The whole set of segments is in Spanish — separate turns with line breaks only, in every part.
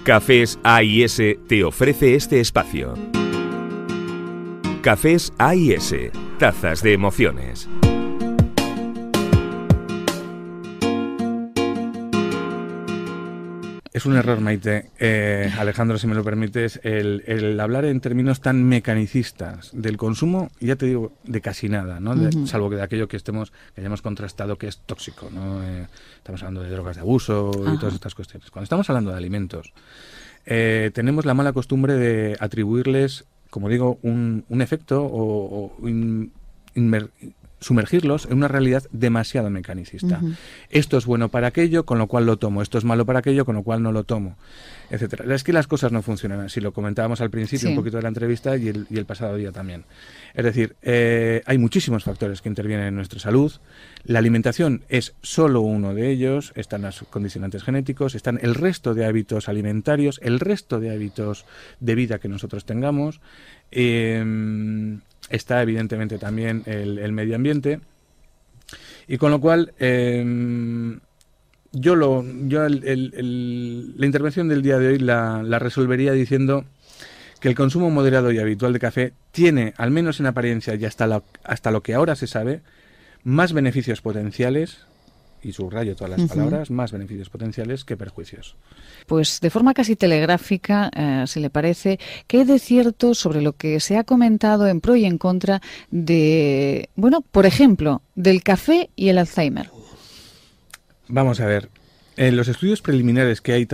Cafés A&S te ofrece este espacio. Cafés A&S, tazas de emociones.
Es un error, Maite, Alejandro, si me lo permites, el hablar en términos tan mecanicistas del consumo, ya te digo, de casi nada, ¿no? Salvo que de aquello que hayamos contrastado que es tóxico, ¿no? Estamos hablando de drogas de abuso y todas estas cuestiones. Cuando estamos hablando de alimentos, tenemos la mala costumbre de atribuirles, como digo, un efecto sumergirlos en una realidad demasiado mecanicista. Esto es bueno para aquello, con lo cual lo tomo. Esto es malo para aquello, con lo cual no lo tomo, etcétera. Es que las cosas no funcionan así. Lo comentábamos al principio un poquito de la entrevista y el pasado día también. Es decir, hay muchísimos factores que intervienen en nuestra salud. La alimentación es solo uno de ellos. Están los condicionantes genéticos, están el resto de hábitos alimentarios, el resto de hábitos de vida que nosotros tengamos. Está evidentemente también el medio ambiente, y con lo cual la intervención del día de hoy la resolvería diciendo que el consumo moderado y habitual de café tiene, al menos en apariencia y hasta lo que ahora se sabe, más beneficios potenciales, y subrayo todas las palabras, más beneficios potenciales que perjuicios.
Pues de forma casi telegráfica, si le parece, ¿qué hay de cierto sobre lo que se ha comentado en pro y en contra de, bueno, por ejemplo, del café y el Alzheimer?
Vamos a ver. Los estudios preliminares que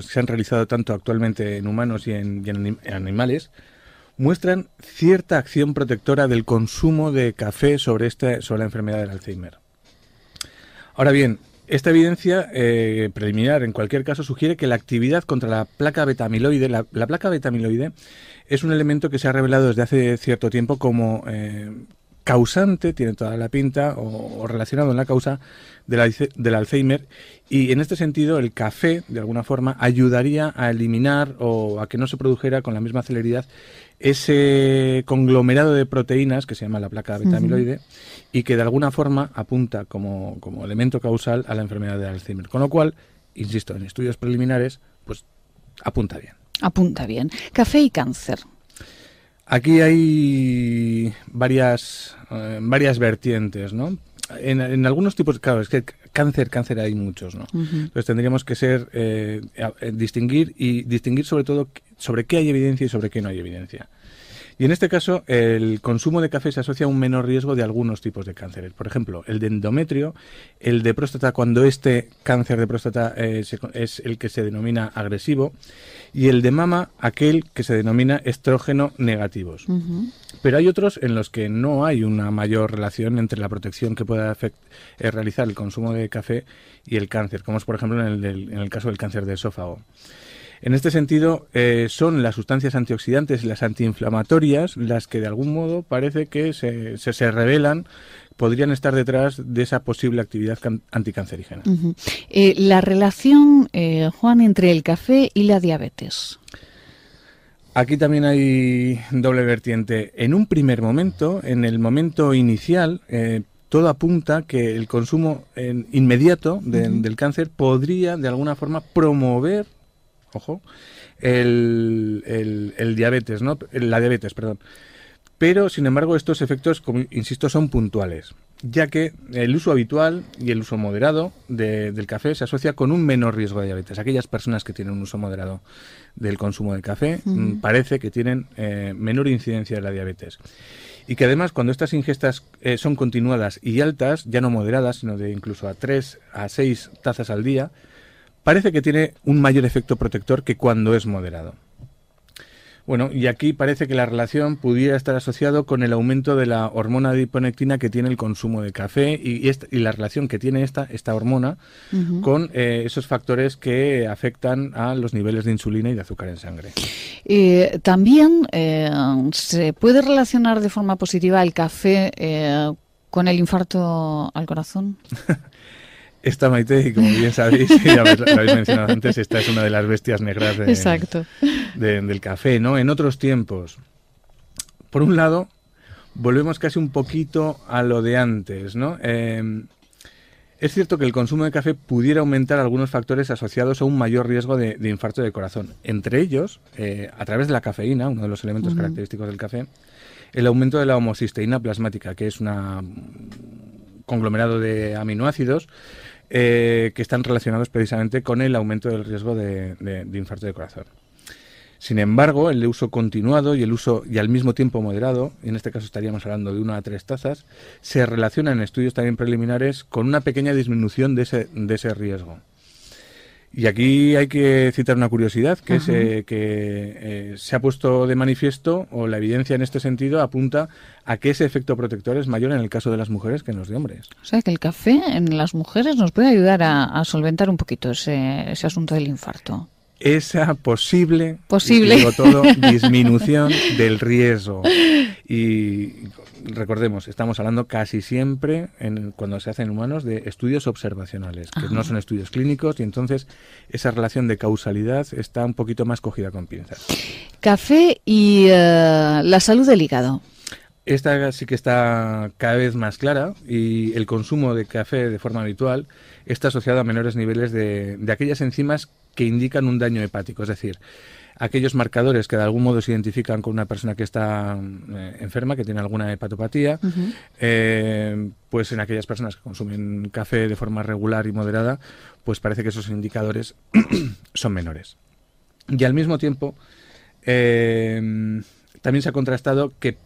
se han realizado tanto actualmente en humanos y en animales muestran cierta acción protectora del consumo de café sobre la enfermedad del Alzheimer. Ahora bien, esta evidencia preliminar, en cualquier caso, sugiere que la actividad contra la placa beta-amiloide, la placa beta-amiloide es un elemento que se ha revelado desde hace cierto tiempo como causante, tiene toda la pinta, o relacionado en la causa del Alzheimer, y en este sentido el café, de alguna forma, ayudaría a eliminar o a que no se produjera con la misma celeridad ese conglomerado de proteínas que se llama la placa beta-amiloide y que de alguna forma apunta como elemento causal a la enfermedad de Alzheimer. Con lo cual, insisto, en estudios preliminares, pues apunta bien.
Apunta bien. Café y cáncer.
Aquí hay varias vertientes, ¿no? En algunos tipos, claro, es que cáncer hay muchos, ¿no? Entonces tendríamos que distinguir sobre todo sobre qué hay evidencia y sobre qué no hay evidencia. Y en este caso, el consumo de café se asocia a un menor riesgo de algunos tipos de cánceres. Por ejemplo, el de endometrio, el de próstata, cuando este cáncer de próstata es el que se denomina agresivo, y el de mama, aquel que se denomina estrógeno negativos. Pero hay otros en los que no hay una mayor relación entre la protección que pueda realizar el consumo de café y el cáncer, como es, por ejemplo, en el caso del cáncer de esófago. En este sentido, son las sustancias antioxidantes y las antiinflamatorias las que de algún modo parece que se revelan, podrían estar detrás de esa posible actividad anticancerígena.
La relación, Juan, entre el café y la diabetes.
Aquí también hay doble vertiente. En un primer momento, en el momento inicial, todo apunta que el consumo inmediato del cáncer podría de alguna forma promover, ojo, el diabetes, ¿no? La diabetes, perdón. Pero, sin embargo, estos efectos, como insisto, son puntuales, ya que el uso habitual y el uso moderado del café se asocia con un menor riesgo de diabetes. Aquellas personas que tienen un uso moderado del consumo de café parece que tienen menor incidencia de la diabetes. Y que además, cuando estas ingestas son continuadas y altas, ya no moderadas, sino de incluso a 3 a 6 tazas al día, parece que tiene un mayor efecto protector que cuando es moderado. Bueno, y aquí parece que la relación pudiera estar asociado con el aumento de la hormona adiponectina que tiene el consumo de café y la relación que tiene esta hormona con esos factores que afectan a los niveles de insulina y de azúcar en sangre.
También se puede relacionar de forma positiva el café con el infarto al corazón.
Esta, Maite, y como bien sabéis, ya lo habéis mencionado antes, esta es una de las bestias negras del café, ¿no? En otros tiempos, por un lado, volvemos casi un poquito a lo de antes, ¿no? Es cierto que el consumo de café pudiera aumentar algunos factores asociados a un mayor riesgo de infarto de corazón. Entre ellos, a través de la cafeína, uno de los elementos característicos del café, el aumento de la homocisteína plasmática, que es un conglomerado de aminoácidos que están relacionados precisamente con el aumento del riesgo de infarto de corazón. Sin embargo, el uso continuado y el uso y al mismo tiempo moderado, y en este caso estaríamos hablando de 1 a 3 tazas, se relaciona en estudios también preliminares con una pequeña disminución de ese riesgo. Y aquí hay que citar una curiosidad, que es que se ha puesto de manifiesto, o la evidencia en este sentido apunta a que ese efecto protector es mayor en el caso de las mujeres que en los de hombres.
O sea, que el café en las mujeres nos puede ayudar a solventar un poquito ese asunto del infarto.
Esa posible.
Digo
todo, disminución del riesgo. Y recordemos, estamos hablando casi siempre, cuando se hacen humanos, de estudios observacionales, que no son estudios clínicos, y entonces esa relación de causalidad está un poquito más cogida con pinzas.
Café y la salud del hígado.
Esta sí que está cada vez más clara, y el consumo de café de forma habitual está asociado a menores niveles de aquellas enzimas que indican un daño hepático, es decir, aquellos marcadores que de algún modo se identifican con una persona que está enferma, que tiene alguna hepatopatía, pues en aquellas personas que consumen café de forma regular y moderada, pues parece que esos indicadores son menores. Y al mismo tiempo, también se ha contrastado que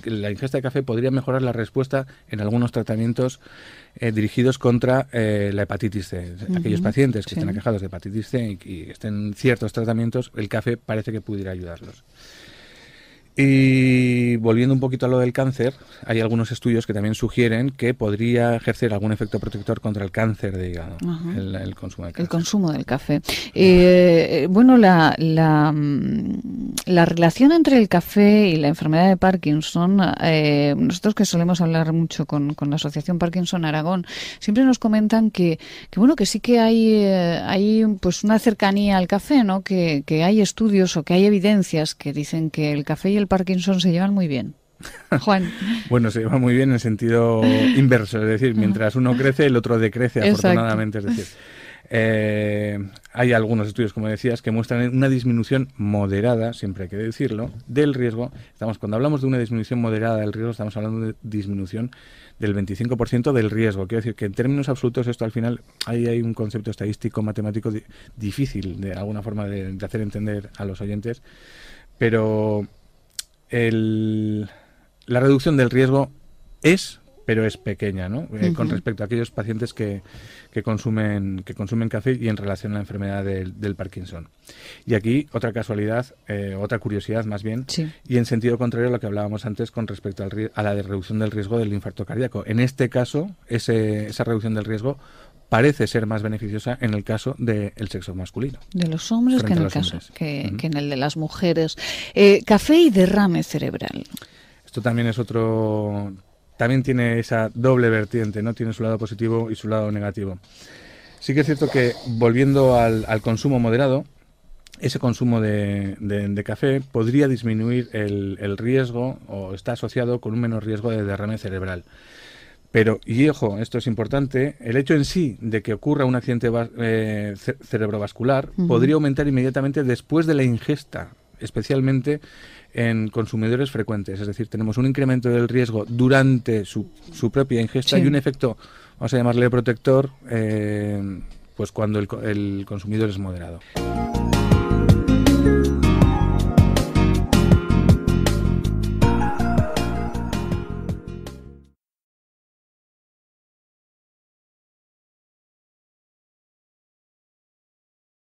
la ingesta de café podría mejorar la respuesta en algunos tratamientos dirigidos contra la hepatitis C. Aquellos pacientes que estén aquejados de hepatitis C y estén en ciertos tratamientos, el café parece que pudiera ayudarlos. Y volviendo un poquito a lo del cáncer, hay algunos estudios que también sugieren que podría ejercer algún efecto protector contra el cáncer de hígado, el consumo del café.
El consumo del café. Bueno, la relación entre el café y la enfermedad de Parkinson, nosotros que solemos hablar mucho con la Asociación Parkinson Aragón, siempre nos comentan que bueno, que sí que hay pues una cercanía al café, ¿no? Que hay estudios o que hay evidencias que dicen que el café y el Parkinson se llevan muy bien. Juan.
Bueno, se lleva muy bien en sentido inverso, es decir, mientras uno crece, el otro decrece, afortunadamente. Es decir, hay algunos estudios, como decías, que muestran una disminución moderada, siempre hay que decirlo, del riesgo. Cuando hablamos de una disminución moderada del riesgo, estamos hablando de disminución del 25% del riesgo. Quiero decir que en términos absolutos esto al final hay un concepto estadístico, matemático difícil de alguna forma de hacer entender a los oyentes, pero la reducción del riesgo pero es pequeña, ¿no? Con respecto a aquellos pacientes que consumen café y en relación a la enfermedad del Parkinson. Y aquí otra casualidad, otra curiosidad más bien, y en sentido contrario a lo que hablábamos antes con respecto a la reducción del riesgo del infarto cardíaco. En este caso, esa reducción del riesgo parece ser más beneficiosa en el caso del sexo masculino.
De los hombres que en el caso que en el de las mujeres. Café y derrame cerebral.
Esto también es otro... También tiene esa doble vertiente, ¿no? Tiene su lado positivo y su lado negativo. Sí que es cierto que, volviendo al consumo moderado, ese consumo de café podría disminuir el riesgo, o está asociado con un menor riesgo de derrame cerebral. Pero, y ojo, esto es importante, el hecho en sí de que ocurra un accidente cerebrovascular podría aumentar inmediatamente después de la ingesta, especialmente en consumidores frecuentes. Es decir, tenemos un incremento del riesgo durante su propia ingesta y un efecto, vamos a llamarle protector, pues cuando el consumidor es moderado.